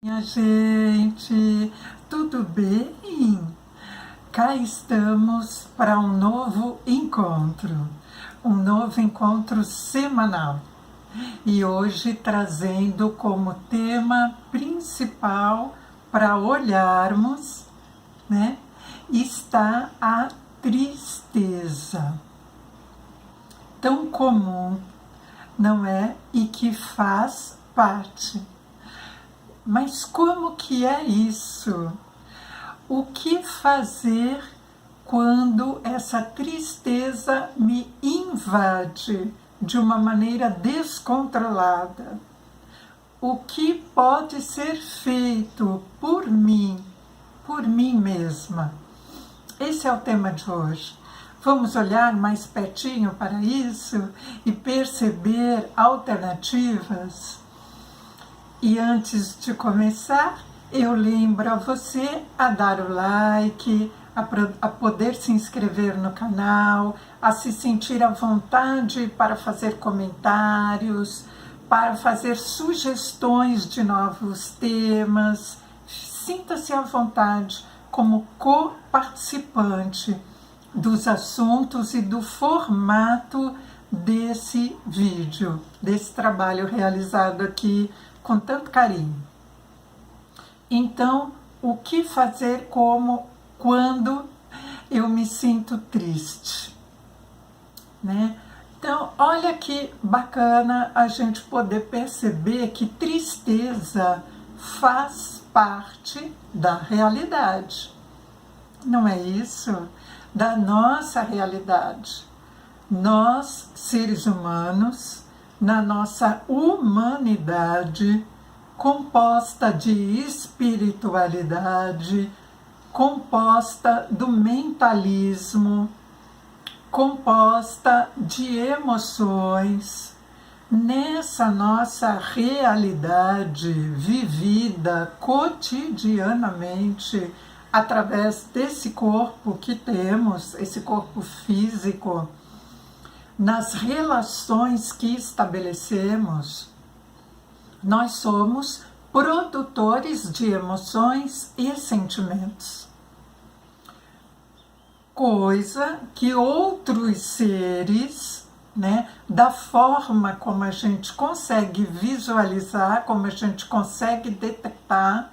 Minha gente, tudo bem? Cá estamos para um novo encontro semanal. E hoje trazendo como tema principal para olharmos, né, está a tristeza. Tão comum, não é? E que faz parte. Mas como que é isso? O que fazer quando essa tristeza me invade de uma maneira descontrolada? O que pode ser feito por mim mesma? Esse é o tema de hoje. Vamos olhar mais pertinho para isso e perceber alternativas? E antes de começar, eu lembro a você a dar o like, a poder se inscrever no canal, a se sentir à vontade para fazer comentários, para fazer sugestões de novos temas. Sinta-se à vontade como co-participante dos assuntos e do formato desse vídeo, desse trabalho realizado aqui com tanto carinho. Então, o que fazer quando eu me sinto triste, né? Então, olha que bacana a gente poder perceber que tristeza faz parte da realidade, não é isso? Da nossa realidade. Nós, seres humanos, na nossa humanidade, composta de espiritualidade, composta do mentalismo, composta de emoções, nessa nossa realidade vivida cotidianamente através desse corpo que temos, esse corpo físico, nas relações que estabelecemos, nós somos produtores de emoções e sentimentos. Coisa que outros seres, né, da forma como a gente consegue visualizar, como a gente consegue detectar,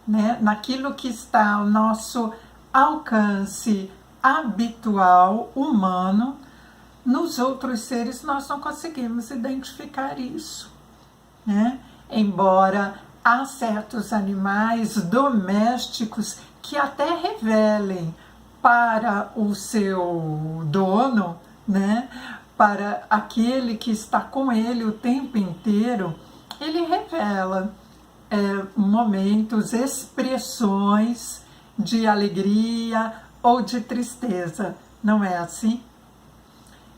né, naquilo que está ao nosso alcance habitual, humano, nos outros seres nós não conseguimos identificar isso, né? Embora há certos animais domésticos que até revelem para o seu dono, né? Para aquele que está com ele o tempo inteiro, ele revela momentos, expressões de alegria ou de tristeza, não é assim?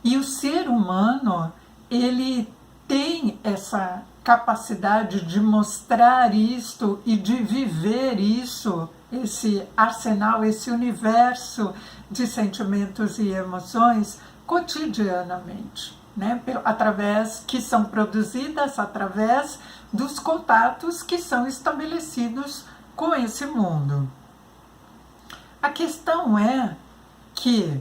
E o ser humano, ele tem essa capacidade de mostrar isto e de viver isso, esse arsenal, esse universo de sentimentos e emoções cotidianamente, né? Através que são produzidas através dos contatos que são estabelecidos com esse mundo. A questão é que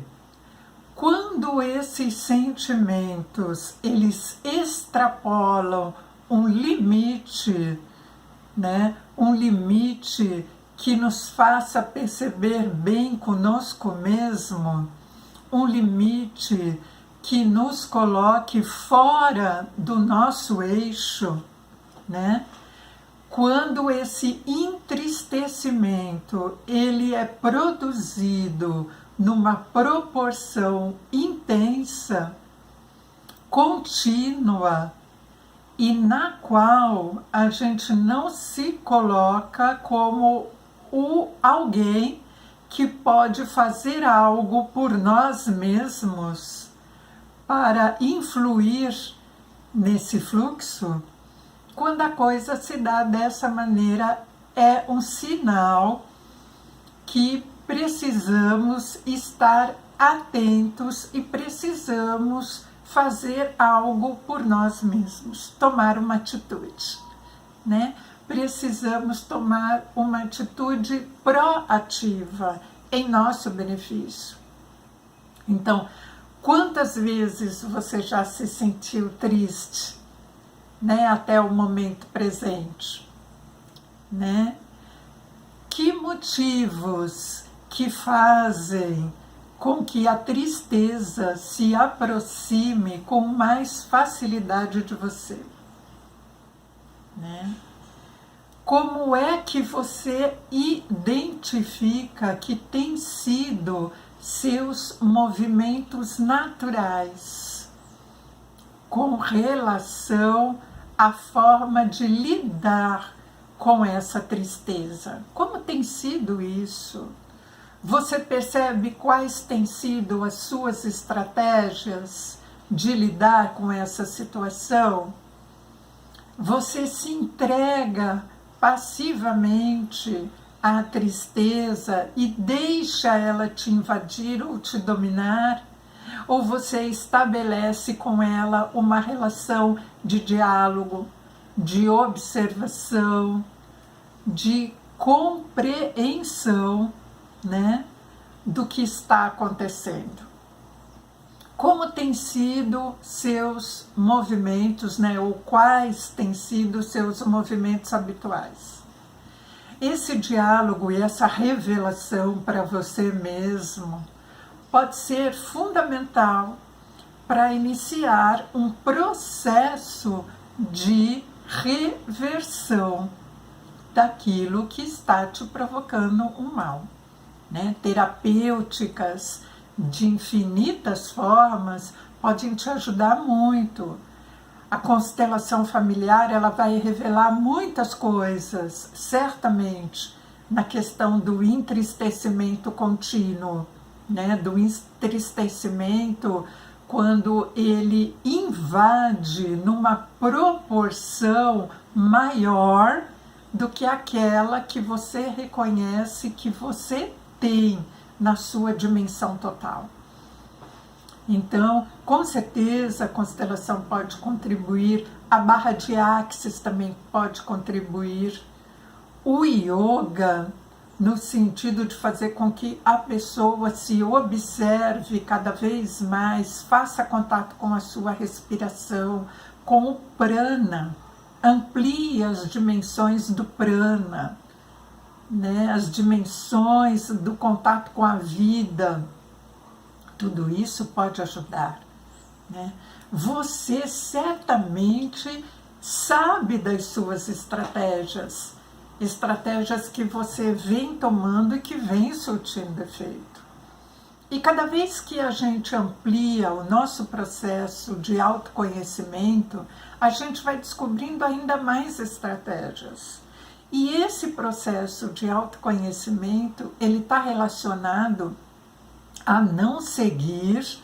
quando esses sentimentos eles extrapolam um limite, né, um limite que nos faça perceber bem conosco mesmo, um limite que nos coloque fora do nosso eixo, né? Quando esse entristecimento ele é produzido numa proporção intensa, contínua, e na qual a gente não se coloca como alguém que pode fazer algo por nós mesmos para influir nesse fluxo, quando a coisa se dá dessa maneira, é um sinal que precisamos estar atentos e precisamos fazer algo por nós mesmos, tomar uma atitude, né? precisamos tomar uma atitude proativa em nosso benefício. Então, quantas vezes você já se sentiu triste, né, até o momento presente, né? Que motivos que fazem com que a tristeza se aproxime com mais facilidade de você, né? Como é que você identifica que tem sido seus movimentos naturais com relação à forma de lidar com essa tristeza? Como tem sido isso? Você percebe quais têm sido as suas estratégias de lidar com essa situação? Você se entrega passivamente à tristeza e deixa ela te invadir ou te dominar? Ou você estabelece com ela uma relação de diálogo, de observação, de compreensão, né, do que está acontecendo? Como têm sido seus movimentos, né, ou quais têm sido seus movimentos habituais? Esse diálogo e essa revelação para você mesmo pode ser fundamental para iniciar um processo de reversão daquilo que está te provocando um mal, né? Terapêuticas de infinitas formas podem te ajudar muito. A constelação familiar, ela vai revelar muitas coisas, certamente, na questão do entristecimento contínuo, né? Do entristecimento quando ele invade numa proporção maior do que aquela que você reconhece que você tem na sua dimensão total. Então, com certeza, a constelação pode contribuir, a barra de Axis também pode contribuir, o yoga, no sentido de fazer com que a pessoa se observe cada vez mais, faça contato com a sua respiração, com o prana, amplie as dimensões do prana, né, as dimensões do contato com a vida. Tudo isso pode ajudar, né? Você certamente sabe das suas estratégias que você vem tomando e que vem surtindo efeito. E cada vez que a gente amplia o nosso processo de autoconhecimento, a gente vai descobrindo ainda mais estratégias. E esse processo de autoconhecimento, ele está relacionado a não seguir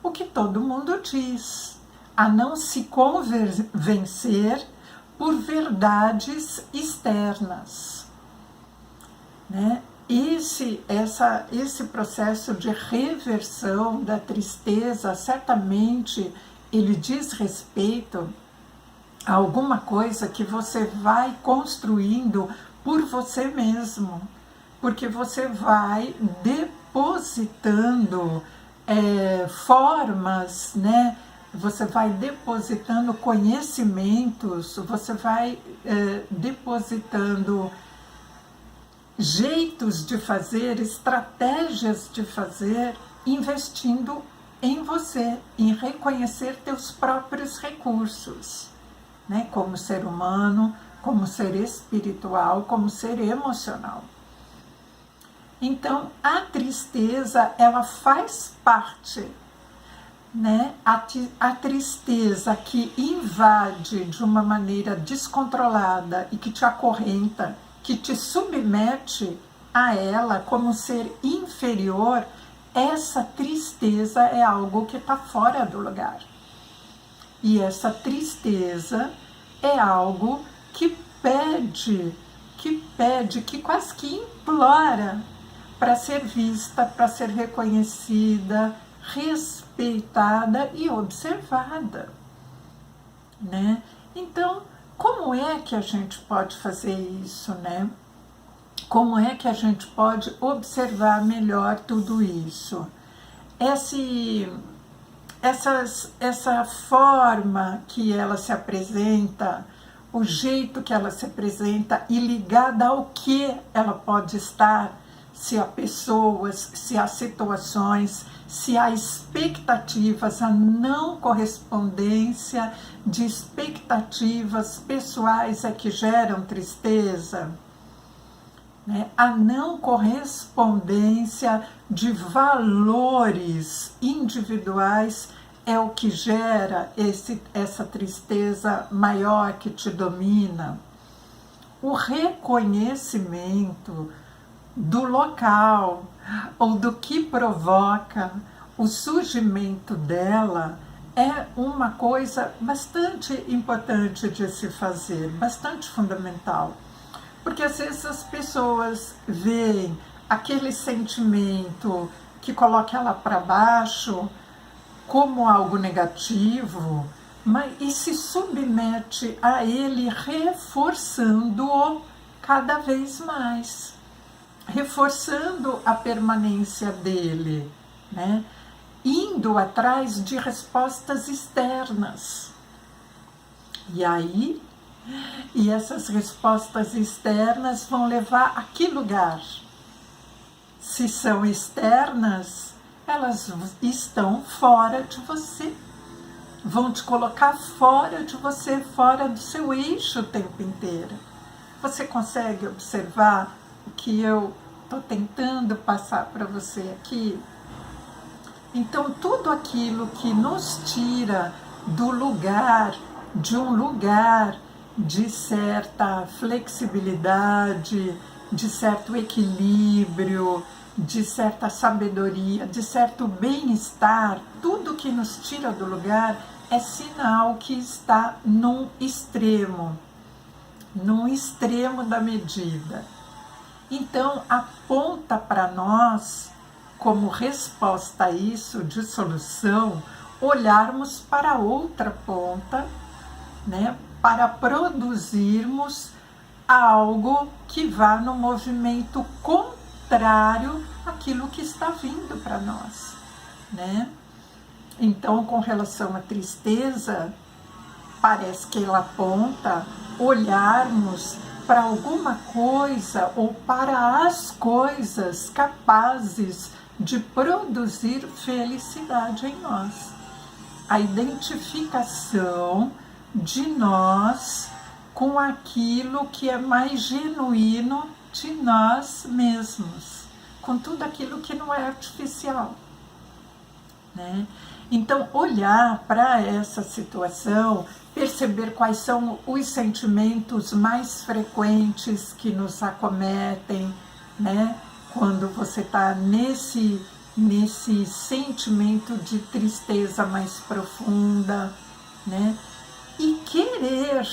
o que todo mundo diz, a não se convencer por verdades externas, né? Esse processo de reversão da tristeza, certamente ele diz respeito a alguma coisa que você vai construindo por você mesmo, porque você vai depositando formas, né? Você vai depositando conhecimentos, você vai depositando jeitos de fazer, estratégias de fazer, investindo em você, em reconhecer teus próprios recursos, né? Como ser humano, como ser espiritual, como ser emocional. Então, a tristeza, ela faz parte, né? A tristeza que invade de uma maneira descontrolada e que te acorrenta, que te submete a ela como ser inferior, essa tristeza é algo que está fora do lugar. E essa tristeza é algo que pede, que quase que implora para ser vista, para ser reconhecida, respeitada e observada, né? Então, como é que a gente pode fazer isso, né? Como é que a gente pode observar melhor tudo isso? Essa forma que ela se apresenta, o jeito que ela se apresenta e ligada ao que ela pode estar, se há pessoas, se há situações, se há expectativas, a não correspondência de expectativas pessoais é que geram tristeza, né? A não correspondência de valores individuais é o que gera essa tristeza maior que te domina. O reconhecimento do local ou do que provoca o surgimento dela é uma coisa bastante importante de se fazer, bastante fundamental. Porque às vezes as pessoas veem aquele sentimento que coloca ela para baixo como algo negativo, e se submete a ele reforçando-o cada vez mais, reforçando a permanência dele, né? Indo atrás de respostas externas. E essas respostas externas vão levar a que lugar? Se são externas, elas estão fora de você. Vão te colocar fora de você, fora do seu eixo o tempo inteiro. Você consegue observar o que eu estou tentando passar para você aqui? Então, tudo aquilo que nos tira do lugar, de um lugar de certa flexibilidade, de certo equilíbrio, de certa sabedoria, de certo bem-estar, tudo que nos tira do lugar é sinal que está num extremo da medida. Então, aponta para nós, como resposta a isso, de solução, olharmos para outra ponta, né, para produzirmos algo que vá no movimento contrário àquilo que está vindo para nós, né? Então, com relação à tristeza, parece que ela aponta olharmos para alguma coisa ou para as coisas capazes de produzir felicidade em nós. A identificação de nós com aquilo que é mais genuíno de nós mesmos, com tudo aquilo que não é artificial, né? Então, olhar para essa situação, perceber quais são os sentimentos mais frequentes que nos acometem, né? Quando você está nesse sentimento de tristeza mais profunda, né? E querer,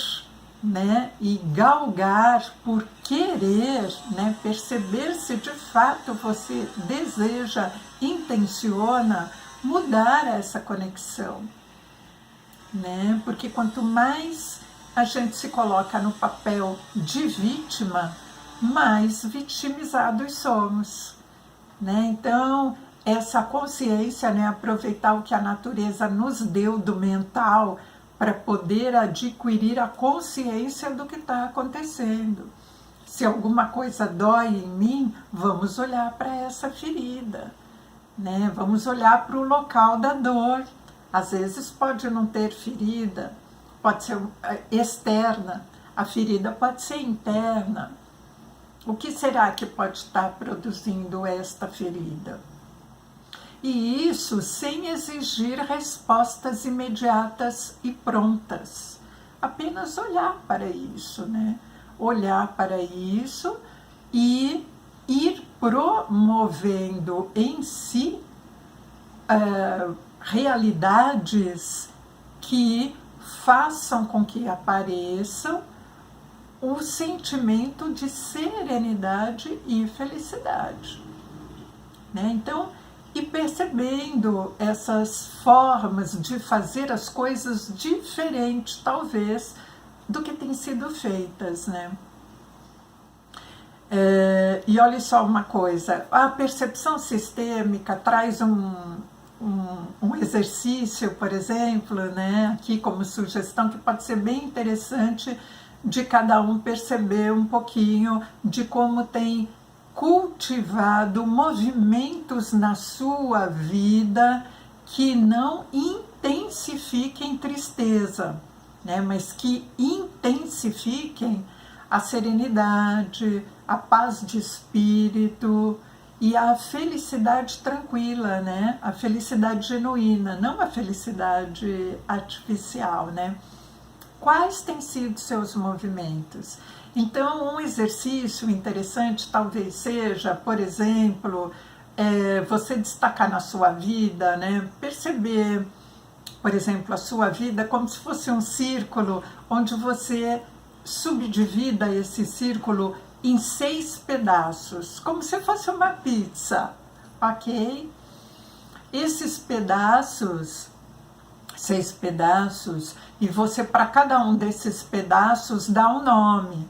né? E galgar por querer, né? Perceber se de fato você deseja, intenciona mudar essa conexão, né? Porque quanto mais a gente se coloca no papel de vítima, mais vitimizados somos, né? Então, essa consciência, né? Aproveitar o que a natureza nos deu do mental para poder adquirir a consciência do que está acontecendo. Se alguma coisa dói em mim, vamos olhar para essa ferida, né? Vamos olhar para o local da dor. Às vezes pode não ter ferida, pode ser externa, a ferida pode ser interna. O que será que pode estar produzindo esta ferida? E isso sem exigir respostas imediatas e prontas. Apenas olhar para isso, né? Olhar para isso e ir promovendo em si realidades que façam com que apareçam o sentimento de serenidade e felicidade, né? Então, e percebendo essas formas de fazer as coisas diferentes, talvez do que têm sido feitas, né? E olha só uma coisa, a percepção sistêmica traz um exercício, por exemplo, né, aqui como sugestão, que pode ser bem interessante de cada um perceber um pouquinho de como tem cultivado movimentos na sua vida que não intensifiquem tristeza, né, mas que intensifiquem a serenidade, a paz de espírito e a felicidade tranquila, né? A felicidade genuína, não a felicidade artificial, né? Quais têm sido seus movimentos? Então, um exercício interessante talvez seja, por exemplo, você destacar na sua vida, né? Perceber, por exemplo, a sua vida como se fosse um círculo onde você subdivida esse círculo em 6 pedaços, como se fosse uma pizza, ok? Esses pedaços, 6 pedaços, e você para cada um desses pedaços dá um nome.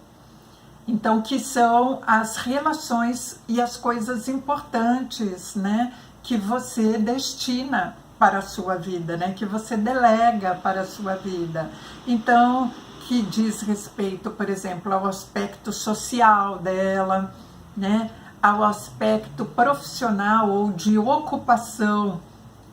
Então, que são as relações e as coisas importantes, né, que você destina para a sua vida, né, que você delega para a sua vida. Então, que diz respeito, por exemplo, ao aspecto social dela, né, ao aspecto profissional ou de ocupação,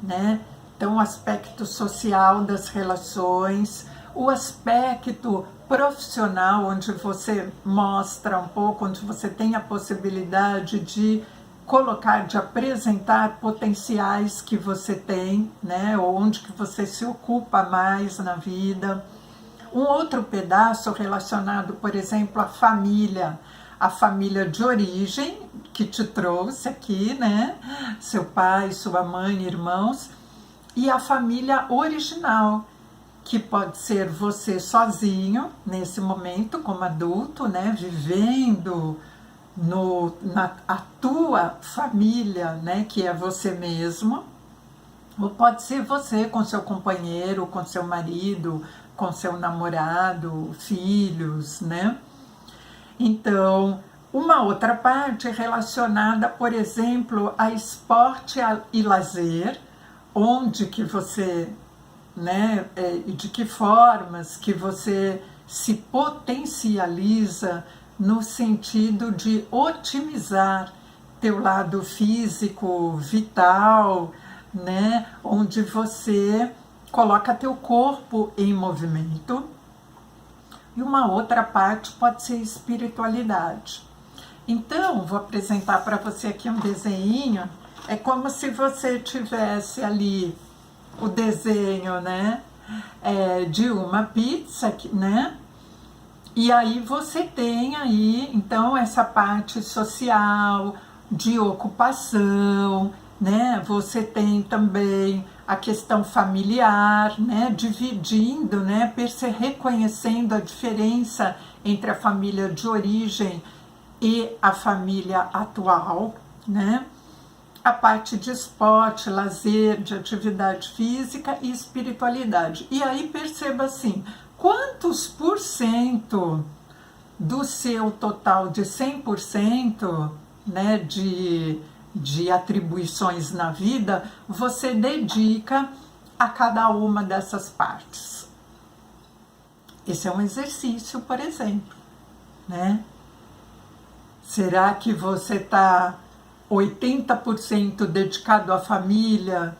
né? Então, o aspecto social das relações, o aspecto profissional, onde você mostra um pouco, onde você tem a possibilidade de colocar, de apresentar potenciais que você tem, né? Ou onde que você se ocupa mais na vida. Um outro pedaço relacionado, por exemplo, à família, a família de origem que te trouxe aqui, né? Seu pai, sua mãe, irmãos, e a família original, que pode ser você sozinho nesse momento, como adulto, né? Vivendo a tua família, né? Que é você mesmo, ou pode ser você com seu companheiro, com seu marido, com seu namorado, filhos, né? Então, uma outra parte relacionada, por exemplo, a esporte e lazer, onde que você, né, e de que formas que você se potencializa no sentido de otimizar teu lado físico, vital, né, onde você coloca teu corpo em movimento. E uma outra parte pode ser espiritualidade. Então, vou apresentar para você aqui um desenho. É como se você tivesse ali o desenho, né, de uma pizza, né? E aí você tem aí, então, essa parte social, de ocupação, né? Você tem também a questão familiar, né? Dividindo, né? Reconhecendo a diferença entre a família de origem e a família atual, né? A parte de esporte, lazer, de atividade física e espiritualidade. E aí perceba assim, quantos por cento do seu total de 100%, né, de atribuições na vida, você dedica a cada uma dessas partes. Esse é um exercício, por exemplo, né? Será que você está 80% dedicado à família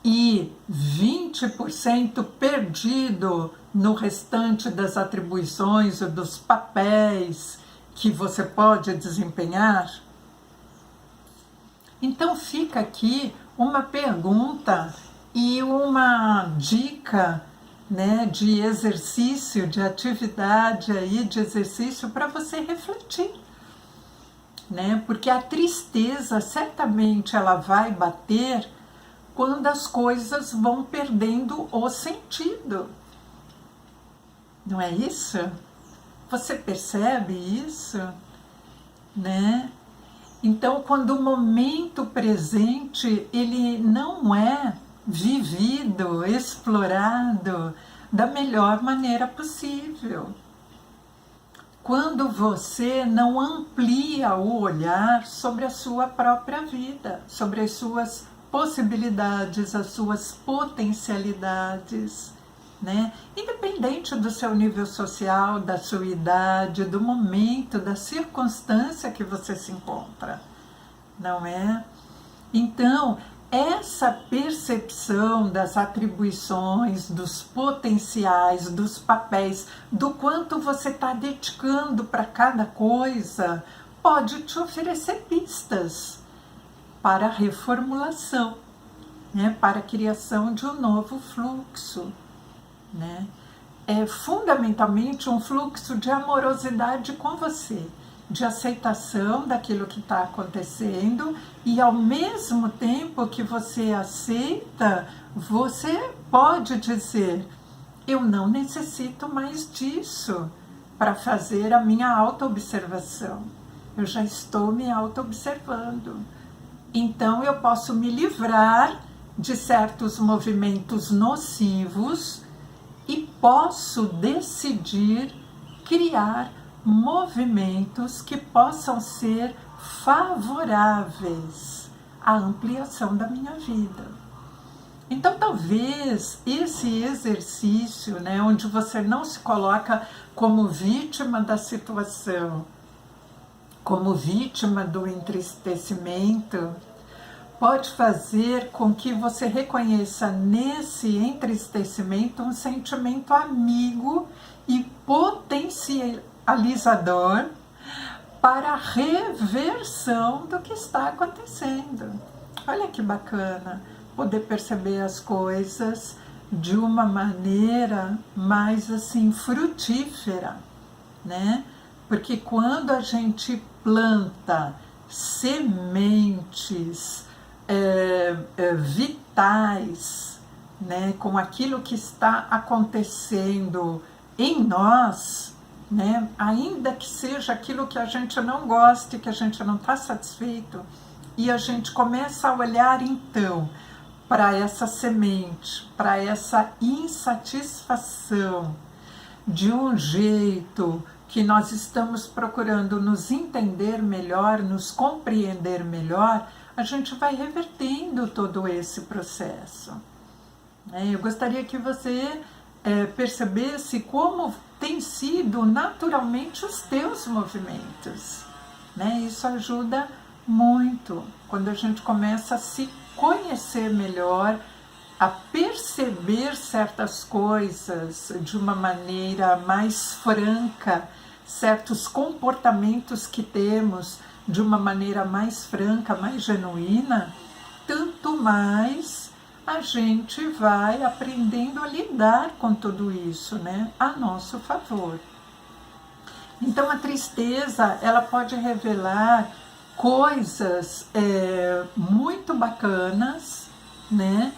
e 20% perdido no restante das atribuições ou dos papéis que você pode desempenhar? Então fica aqui uma pergunta e uma dica, né, de exercício, de atividade aí, de exercício para você refletir, né? Porque a tristeza certamente ela vai bater quando as coisas vão perdendo o sentido. Não é isso? Você percebe isso, né? Então, quando o momento presente ele não é vivido, explorado, da melhor maneira possível. Quando você não amplia o olhar sobre a sua própria vida, sobre as suas possibilidades, as suas potencialidades, né? Independente do seu nível social, da sua idade, do momento, da circunstância que você se encontra, não é? Então, essa percepção das atribuições, dos potenciais, dos papéis, do quanto você está dedicando para cada coisa, pode te oferecer pistas para a reformulação, né? Para a criação de um novo fluxo, né? É fundamentalmente um fluxo de amorosidade com você, de aceitação daquilo que está acontecendo, e ao mesmo tempo que você aceita, você pode dizer: eu não necessito mais disso para fazer a minha autoobservação, eu já estou me autoobservando, então eu posso me livrar de certos movimentos nocivos e posso decidir criar movimentos que possam ser favoráveis à ampliação da minha vida. Então, talvez esse exercício, né, onde você não se coloca como vítima da situação, como vítima do entristecimento, pode fazer com que você reconheça nesse entristecimento um sentimento amigo e potencializador para a reversão do que está acontecendo. Olha que bacana poder perceber as coisas de uma maneira mais assim frutífera, né? Porque quando a gente planta sementes vitais, né, com aquilo que está acontecendo em nós, né, ainda que seja aquilo que a gente não goste, que a gente não está satisfeito, e a gente começa a olhar então para essa semente, para essa insatisfação, de um jeito que nós estamos procurando nos entender melhor, nos compreender melhor, a gente vai revertendo todo esse processo. Eu gostaria que você percebesse como tem sido naturalmente os teus movimentos, né? Isso ajuda muito quando a gente começa a se conhecer melhor, a perceber certas coisas de uma maneira mais franca, certos comportamentos que temos de uma maneira mais franca, mais genuína, tanto mais a gente vai aprendendo a lidar com tudo isso, né, a nosso favor. Então a tristeza, ela pode revelar coisas muito bacanas, né,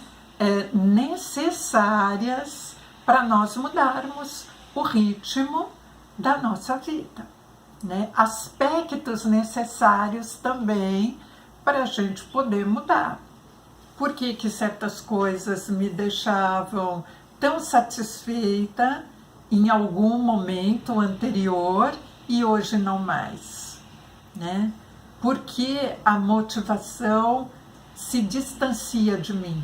necessárias para nós mudarmos o ritmo da nossa vida, né? Aspectos necessários também para a gente poder mudar. Por que certas coisas me deixavam tão satisfeita em algum momento anterior e hoje não mais, né? Porque a motivação se distancia de mim.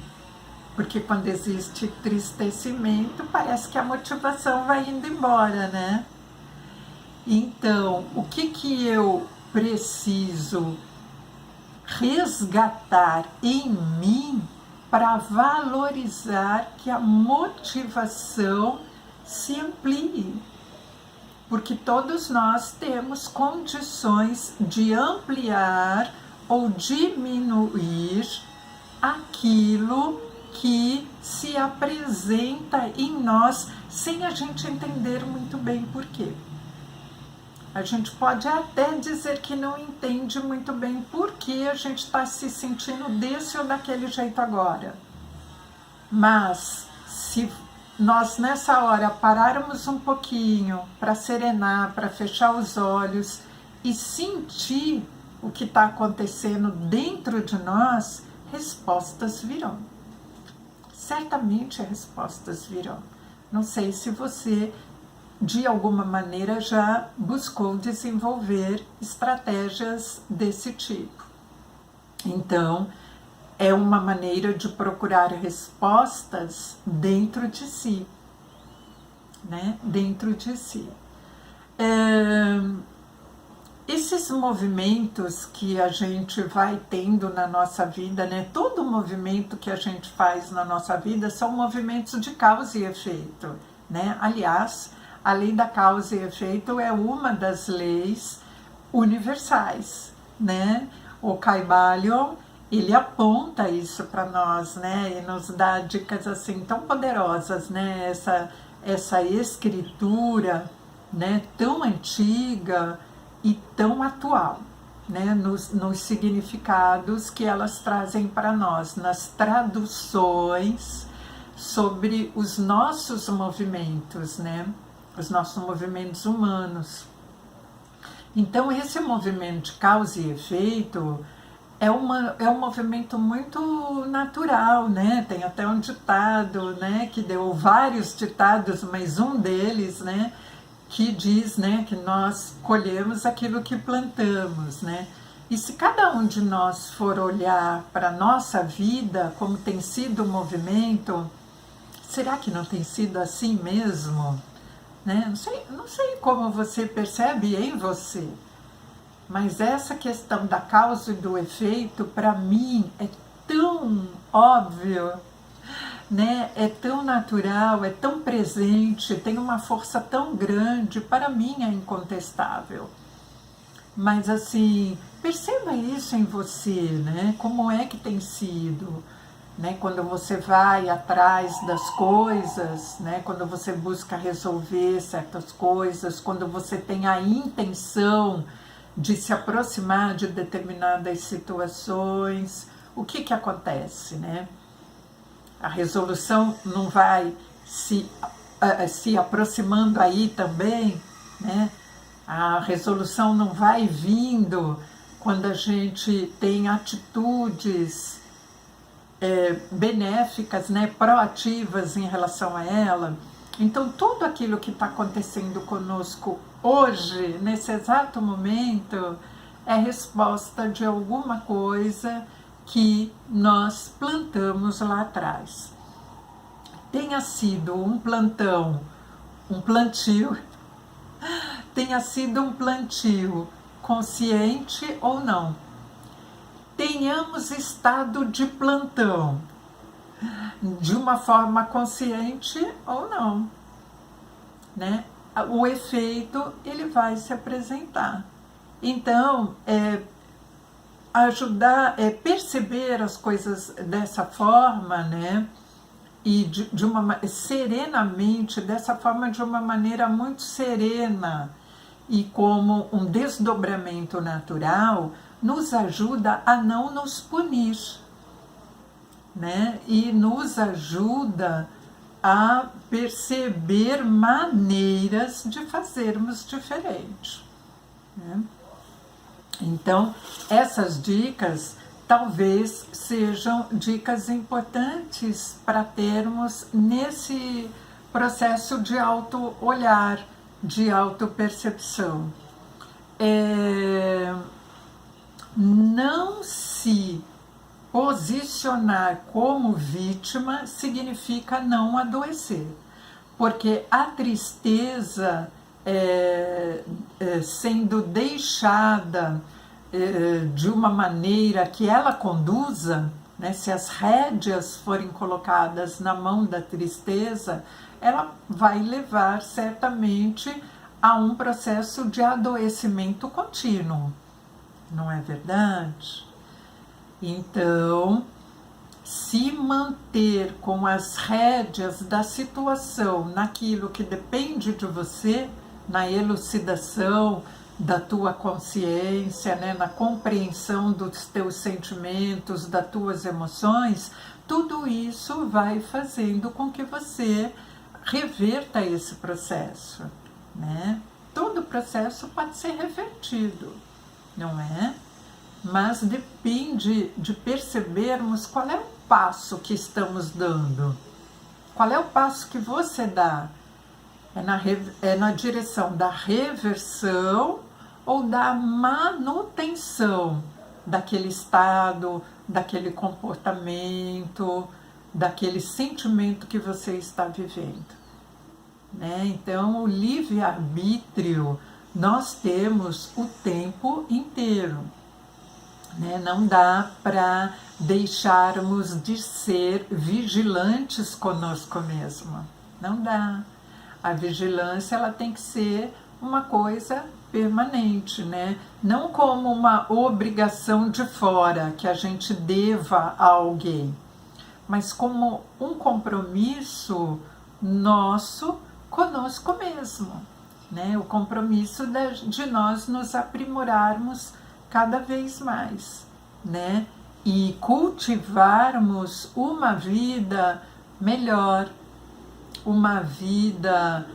Porque quando existe entristecimento, parece que a motivação vai indo embora, né? Então, o que eu preciso resgatar em mim para valorizar que a motivação se amplie? Porque todos nós temos condições de ampliar ou diminuir aquilo que se apresenta em nós sem a gente entender muito bem por quê. A gente pode até dizer que não entende muito bem por que a gente está se sentindo desse ou daquele jeito agora. Mas se nós nessa hora pararmos um pouquinho para serenar, para fechar os olhos e sentir o que está acontecendo dentro de nós, respostas virão. Certamente respostas virão. Não sei se você, de alguma maneira, já buscou desenvolver estratégias desse tipo. Então, é uma maneira de procurar respostas dentro de si, né? Dentro de si. Esses movimentos que a gente vai tendo na nossa vida, né? Todo movimento que a gente faz na nossa vida são movimentos de causa e efeito, né? Aliás, a lei da causa e efeito é uma das leis universais, né? O Kybalion, ele aponta isso para nós, né? E nos dá dicas assim tão poderosas, né? Essa escritura, né? Tão antiga e tão atual, né? Nos significados que elas trazem para nós, nas traduções sobre os nossos movimentos, né? Os nossos movimentos humanos. Então, esse movimento de causa e efeito é um movimento muito natural, né? Tem até um ditado, né? Que deu vários ditados, mas um deles, né? Que diz, né, que nós colhemos aquilo que plantamos, né? E se cada um de nós for olhar para a nossa vida, como tem sido o movimento, será que não tem sido assim mesmo? Né? Não sei como você percebe em você, mas essa questão da causa e do efeito, para mim, é tão óbvio, né? É tão natural, é tão presente, tem uma força tão grande, para mim é incontestável. Mas assim, perceba isso em você, né? Como é que tem sido, né? Quando você vai atrás das coisas, né? Quando você busca resolver certas coisas, quando você tem a intenção de se aproximar de determinadas situações, o que acontece, né? A resolução não vai se aproximando aí também, né? A resolução não vai vindo quando a gente tem atitudes benéficas, né? Proativas em relação a ela. Então, tudo aquilo que está acontecendo conosco hoje, nesse exato momento, é resposta de alguma coisa que nós plantamos lá atrás. Tenha sido um plantio, tenha sido um plantio consciente ou não. Tenhamos estado de plantão de uma forma consciente ou não, né? O efeito, ele vai se apresentar. Então, ajudar, perceber as coisas dessa forma, né? E serenamente, dessa forma, de uma maneira muito serena e como um desdobramento natural, nos ajuda a não nos punir, né? E nos ajuda a perceber maneiras de fazermos diferente, né? Então, essas dicas talvez sejam dicas importantes para termos nesse processo de auto-olhar, de auto-percepção. Não se posicionar como vítima significa não adoecer, porque a tristeza sendo deixada de uma maneira que ela conduza, né, se as rédeas forem colocadas na mão da tristeza, ela vai levar certamente a um processo de adoecimento contínuo, não é verdade? Então, se manter com as rédeas da situação naquilo que depende de você, na elucidação da tua consciência, né, na compreensão dos teus sentimentos, das tuas emoções, tudo isso vai fazendo com que você reverta esse processo, né? Todo processo pode ser revertido, não é? Mas depende de percebermos qual é o passo que estamos dando, Qual é o passo que você dá? É na direção da reversão ou da manutenção daquele estado, daquele comportamento, daquele sentimento que você está vivendo, né? Então, o livre-arbítrio nós temos o tempo inteiro, né? Não dá para deixarmos de ser vigilantes conosco mesmo, não dá. A vigilância ela tem que ser uma coisa permanente, né? Não como uma obrigação de fora que a gente deva a alguém, mas como um compromisso nosso conosco mesmo, né? O compromisso de nós nos aprimorarmos cada vez mais, né? E cultivarmos uma vida melhor, uma vida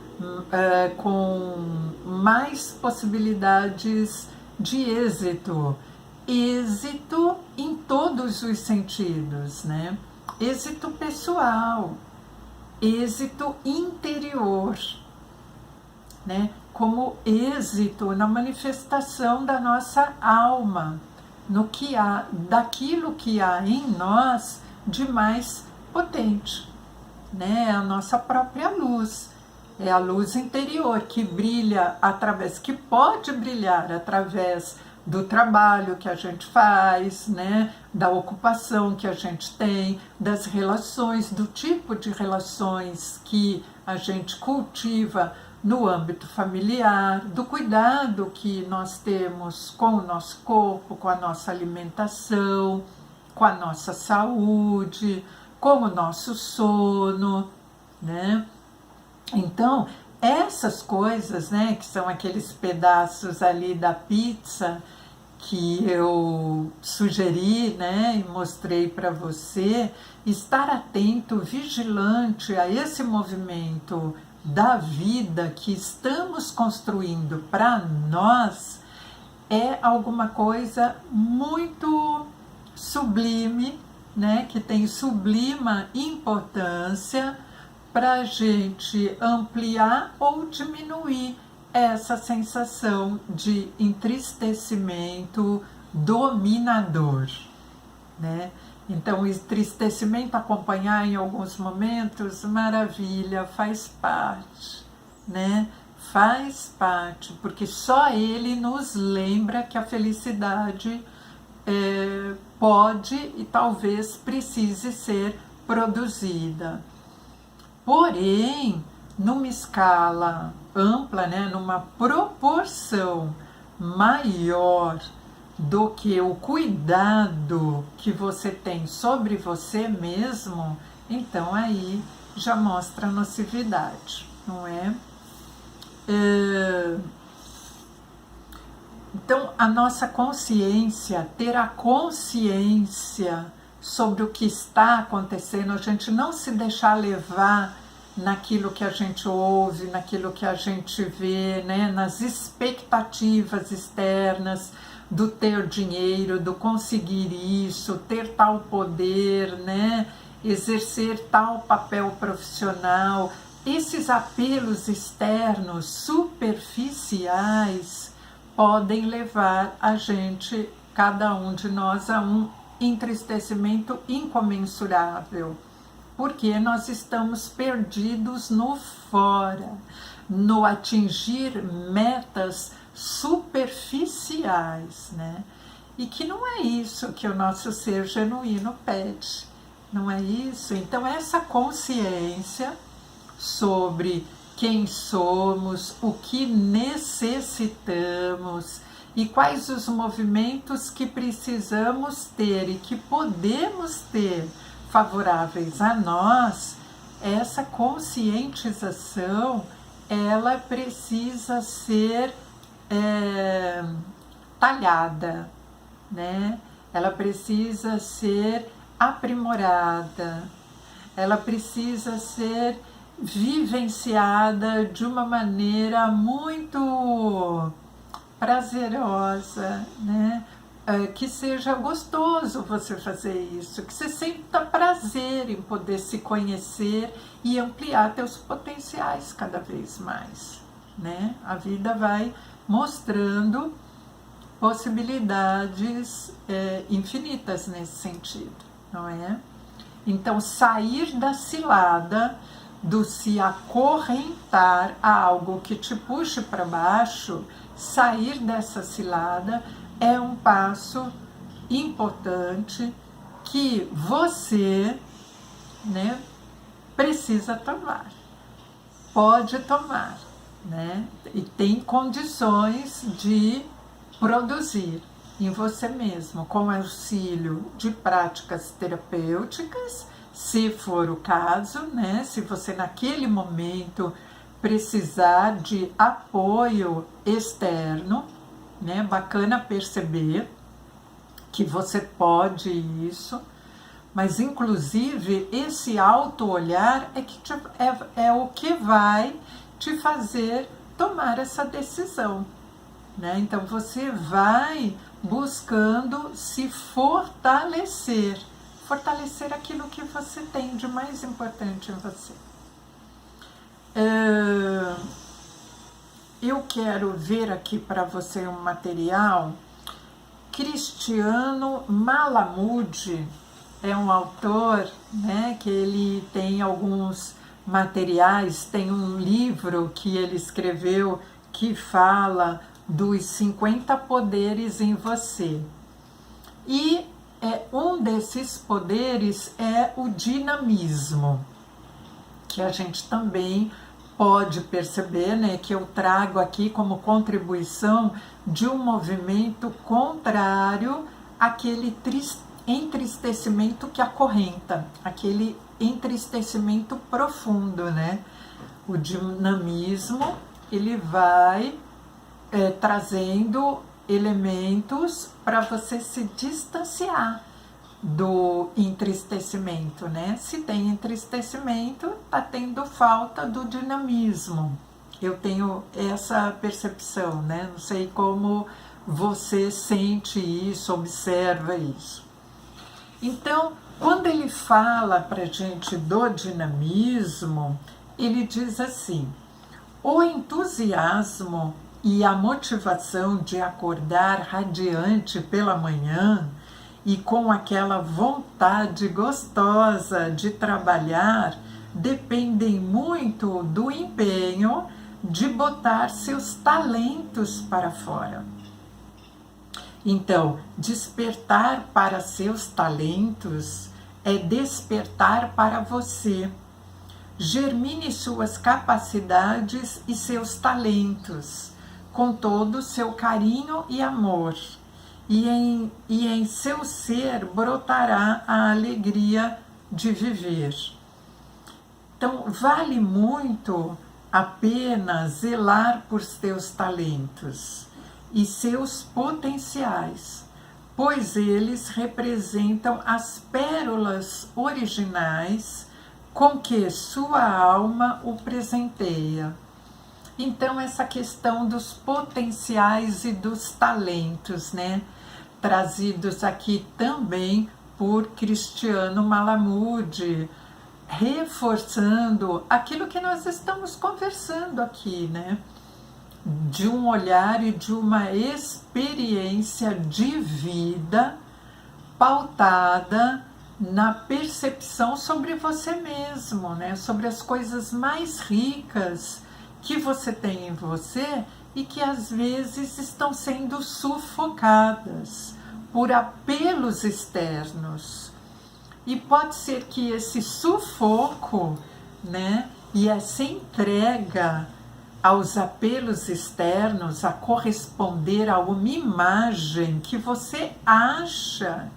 com mais possibilidades de êxito. Êxito em todos os sentidos, né? Êxito pessoal, êxito interior, né? Como êxito na manifestação da nossa alma, no que há, daquilo que há em nós de mais potente, né? A nossa própria luz, é a luz interior que brilha através, que pode brilhar através do trabalho que a gente faz, né? Da ocupação que a gente tem, das relações, do tipo de relações que a gente cultiva no âmbito familiar, do cuidado que nós temos com o nosso corpo, com a nossa alimentação, com a nossa saúde, com o nosso sono, né? Então, essas coisas, né, que são aqueles pedaços ali da pizza que eu sugeri, né, e mostrei para você, estar atento, vigilante a esse movimento da vida que estamos construindo para nós, é alguma coisa muito sublime, né, que tem sublima importância para a gente ampliar ou diminuir essa sensação de entristecimento dominador, né? Então, o entristecimento acompanhar em alguns momentos, maravilha, faz parte, né? Faz parte, porque só ele nos lembra que a felicidade pode e talvez precise ser produzida. Porém, numa escala ampla, né, numa proporção maior do que o cuidado que você tem sobre você mesmo, então aí já mostra a nocividade, não é? Então, a nossa consciência, ter a consciência sobre o que está acontecendo, a gente não se deixar levar naquilo que a gente ouve, naquilo que a gente vê, né, nas expectativas externas do ter dinheiro, do conseguir isso, ter tal poder, né, exercer tal papel profissional. Esses apelos externos superficiais podem levar a gente, cada um de nós, a um entristecimento incomensurável, porque nós estamos perdidos no fora, no atingir metas superficiais, né? E que não é isso que o nosso ser genuíno pede, não é isso? Então, essa consciência sobre quem somos, o que necessitamos e quais os movimentos que precisamos ter e que podemos ter favoráveis a nós, essa conscientização, ela precisa ser talhada, né? Ela precisa ser aprimorada, ela precisa ser vivenciada de uma maneira muito prazerosa, né? que seja gostoso você fazer isso, que você sinta prazer em poder se conhecer e ampliar teus potenciais cada vez mais, né? A vida vai mostrando possibilidades infinitas nesse sentido, não é? Então, sair da cilada do se acorrentar a algo que te puxe para baixo, sair dessa cilada é um passo importante que você, né, precisa tomar, pode tomar, né, e tem condições de produzir em você mesmo, com auxílio de práticas terapêuticas, se for o caso, né, se você naquele momento precisar de apoio externo, né, bacana perceber que você pode isso, mas inclusive esse auto-olhar é o que vai te fazer tomar essa decisão, né? Então você vai buscando se fortalecer aquilo que você tem de mais importante em você. Eu quero ver aqui para você um material. Cristiano Malamud é um autor, né, que ele tem alguns materiais, tem um livro que ele escreveu que fala dos 50 poderes em você. E um desses poderes é o dinamismo, que a gente também pode perceber, né, que eu trago aqui como contribuição de um movimento contrário àquele entristecimento que acorrenta, aquele entristecimento profundo, né? O dinamismo, ele vai trazendo elementos para você se distanciar do entristecimento, né? Se tem entristecimento, está tendo falta do dinamismo. Eu tenho essa percepção, né? Não sei como você sente isso, observa isso. Então, quando ele fala para a gente do dinamismo, ele diz assim: o entusiasmo e a motivação de acordar radiante pela manhã e com aquela vontade gostosa de trabalhar dependem muito do empenho de botar seus talentos para fora. Então, despertar para seus talentos é despertar para você. Germine suas capacidades e seus talentos, com todo o seu carinho e amor. E em seu ser brotará a alegria de viver. Então, vale muito a pena zelar por seus talentos e seus potenciais, pois eles representam as pérolas originais com que sua alma o presenteia. Então, essa questão dos potenciais e dos talentos, né? Trazidos aqui também por Cristiano Malamud, reforçando aquilo que nós estamos conversando aqui, né? De um olhar e de uma experiência de vida pautada na percepção sobre você mesmo, né? Sobre as coisas mais ricas que você tem em você e que às vezes estão sendo sufocadas por apelos externos. E pode ser que esse sufoco, né, e essa entrega aos apelos externos, a corresponder a uma imagem que você acha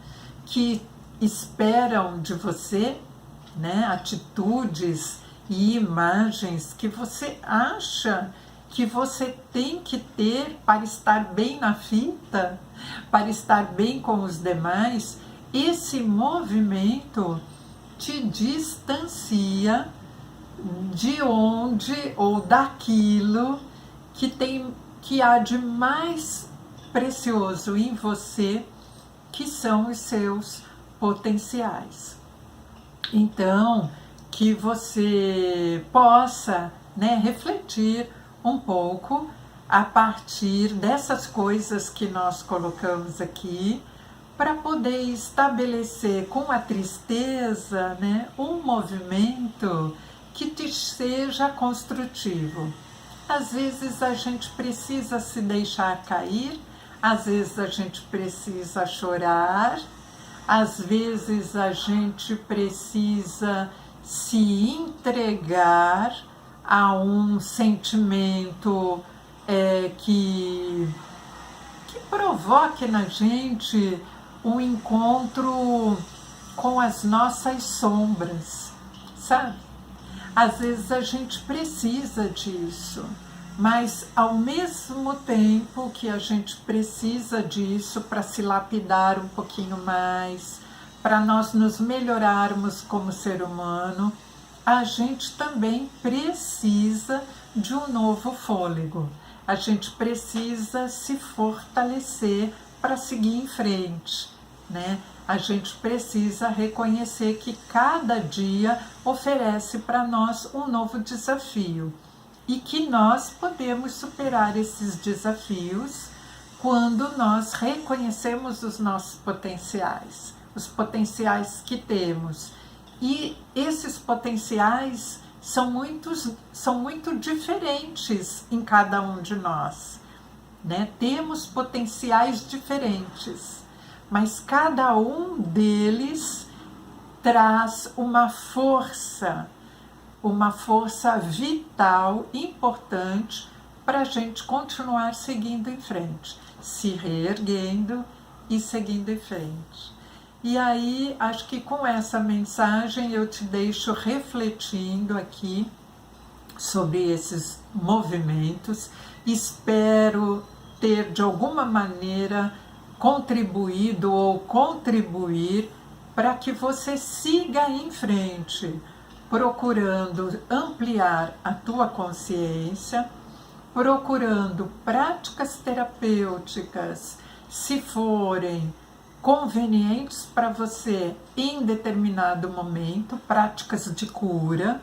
que esperam de você, né, atitudes e imagens que você acha que você tem que ter para estar bem na fita, para estar bem com os demais, esse movimento te distancia de onde ou daquilo que há de mais precioso em você que são os seus potenciais. Então, que você possa, né, refletir um pouco a partir dessas coisas que nós colocamos aqui, para poder estabelecer com a tristeza, né, um movimento que te seja construtivo. Às vezes a gente precisa se deixar cair, às vezes a gente precisa chorar, às vezes a gente precisa se entregar a um sentimento que provoque na gente um encontro com as nossas sombras, sabe? Às vezes a gente precisa disso, mas ao mesmo tempo que a gente precisa disso para se lapidar um pouquinho mais, para nós nos melhorarmos como ser humano, a gente também precisa de um novo fôlego. A gente precisa se fortalecer para seguir em frente, né? A gente precisa reconhecer que cada dia oferece para nós um novo desafio e que nós podemos superar esses desafios quando nós reconhecemos os nossos potenciais, os potenciais que temos. E esses potenciais são muito diferentes em cada um de nós, né? Temos potenciais diferentes, mas cada um deles traz uma força vital, importante, para a gente continuar seguindo em frente, se reerguendo e seguindo em frente. E aí, acho que com essa mensagem eu te deixo refletindo aqui sobre esses movimentos. Espero ter, de alguma maneira, contribuído ou contribuir para que você siga em frente, procurando ampliar a tua consciência, procurando práticas terapêuticas, se forem convenientes para você em determinado momento, práticas de cura,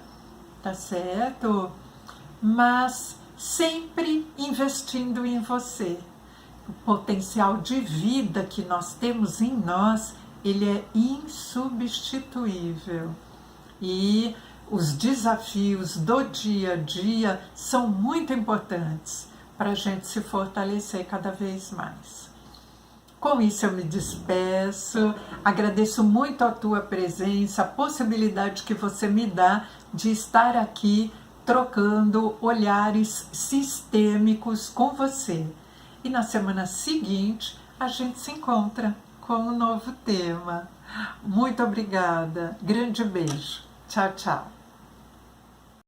tá certo? Mas sempre investindo em você. O potencial de vida que nós temos em nós, ele é insubstituível. E os desafios do dia a dia são muito importantes para a gente se fortalecer cada vez mais. Com isso eu me despeço, agradeço muito a tua presença, a possibilidade que você me dá de estar aqui trocando olhares sistêmicos com você. E na semana seguinte a gente se encontra com um novo tema. Muito obrigada, grande beijo, tchau, tchau.